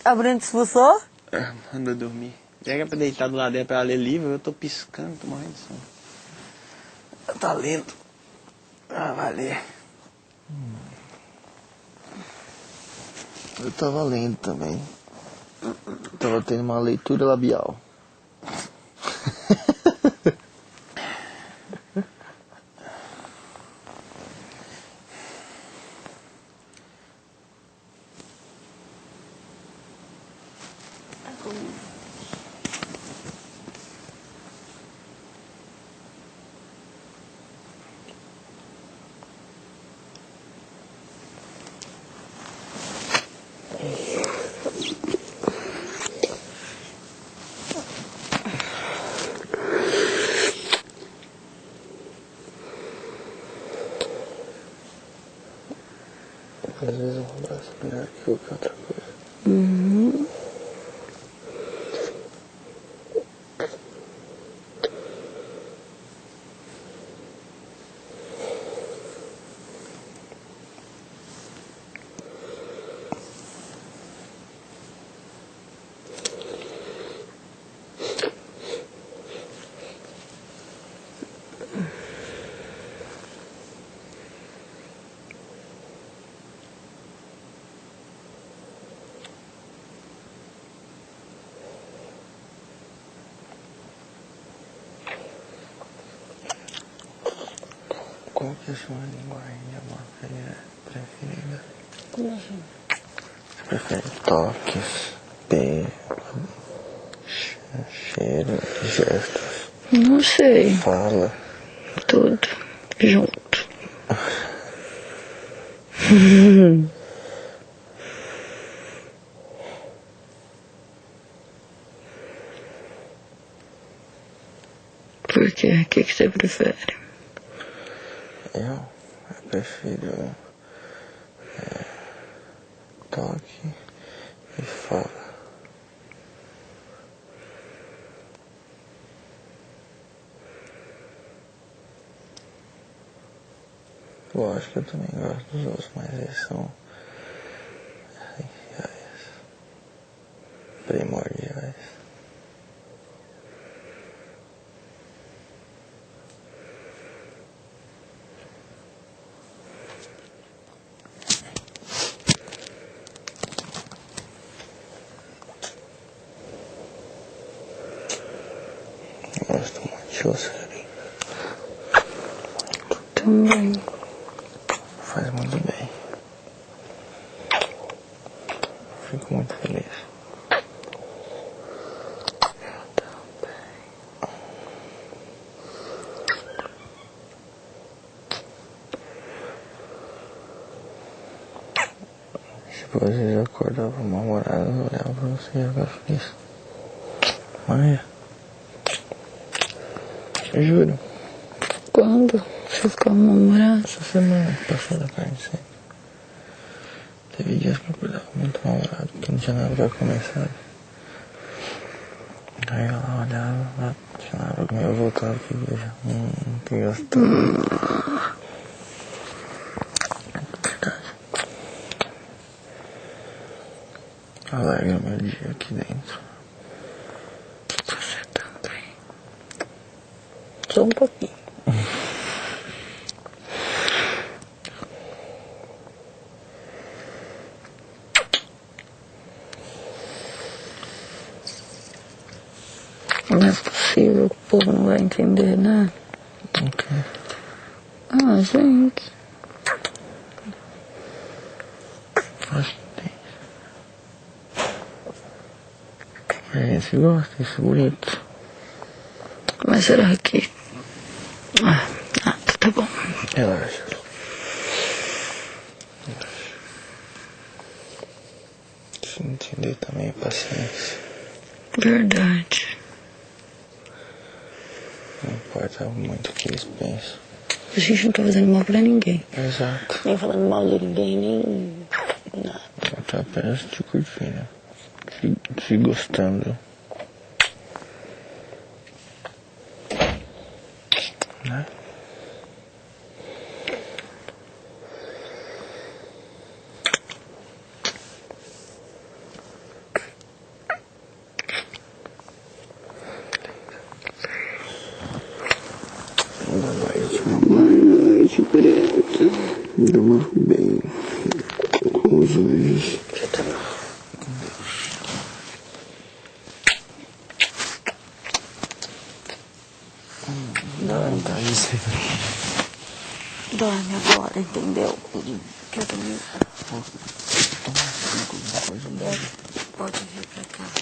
Abrindo expulsou? Mandou dormir. Pega pra deitar do lado dela pra ela ler livro, eu tô piscando, tô morrendo de sono. Tá lento. Ah, vai ler. Eu tava lendo também. Tava tendo uma leitura labial. Às vezes um abraço é melhor que qualquer outra coisa. Uhum. Qual que é a sua linguagem de amor preferida? Como assim? Você prefere toques, beijo, cheiro, gestos? Não sei. Fala. Tudo. Junto. Por quê? O que você prefere? Eu prefiro toque e fala. Lógico que eu também gosto dos outros, mas eles são essenciais, primordiais. Gosto muito de você, carinho. Também. Faz muito bem. Fico muito feliz. Tipo, às vezes eu acordava mal-humorado, eu olhava pra você e ficava feliz. Maia. Eu juro. Quando você ficava mal-humorado? Essa semana passou da carne seca. Teve dias que eu acordava muito mal-humorado, porque não tinha nada pra comer, sabe? Aí ela olhava, lá, tinha nada pra comer, eu voltava aqui e veja. Que gostoso. Verdade. Alegra meu dia aqui dentro. Você também. Só um pouquinho. Não é possível que o povo não vai entender, né? Ok. Ah, gente. Acho que tem. A gente gosta, isso é bonito. Mas será que... tá bom. Relaxa. Se não entender também, paciência. Verdade. Não importa muito o que eles pensam. A gente não tá fazendo mal pra ninguém. Exato. Nem falando mal de ninguém, nem nada. Eu tô apenas te curtindo. Te gostando. Né? Boa noite, preta. Durma bem. Com os olhos. Com Deus. Dorme. Tá isso aí. Dorme agora, entendeu? Que eu também... Toma alguma coisa. Pode vir pra cá.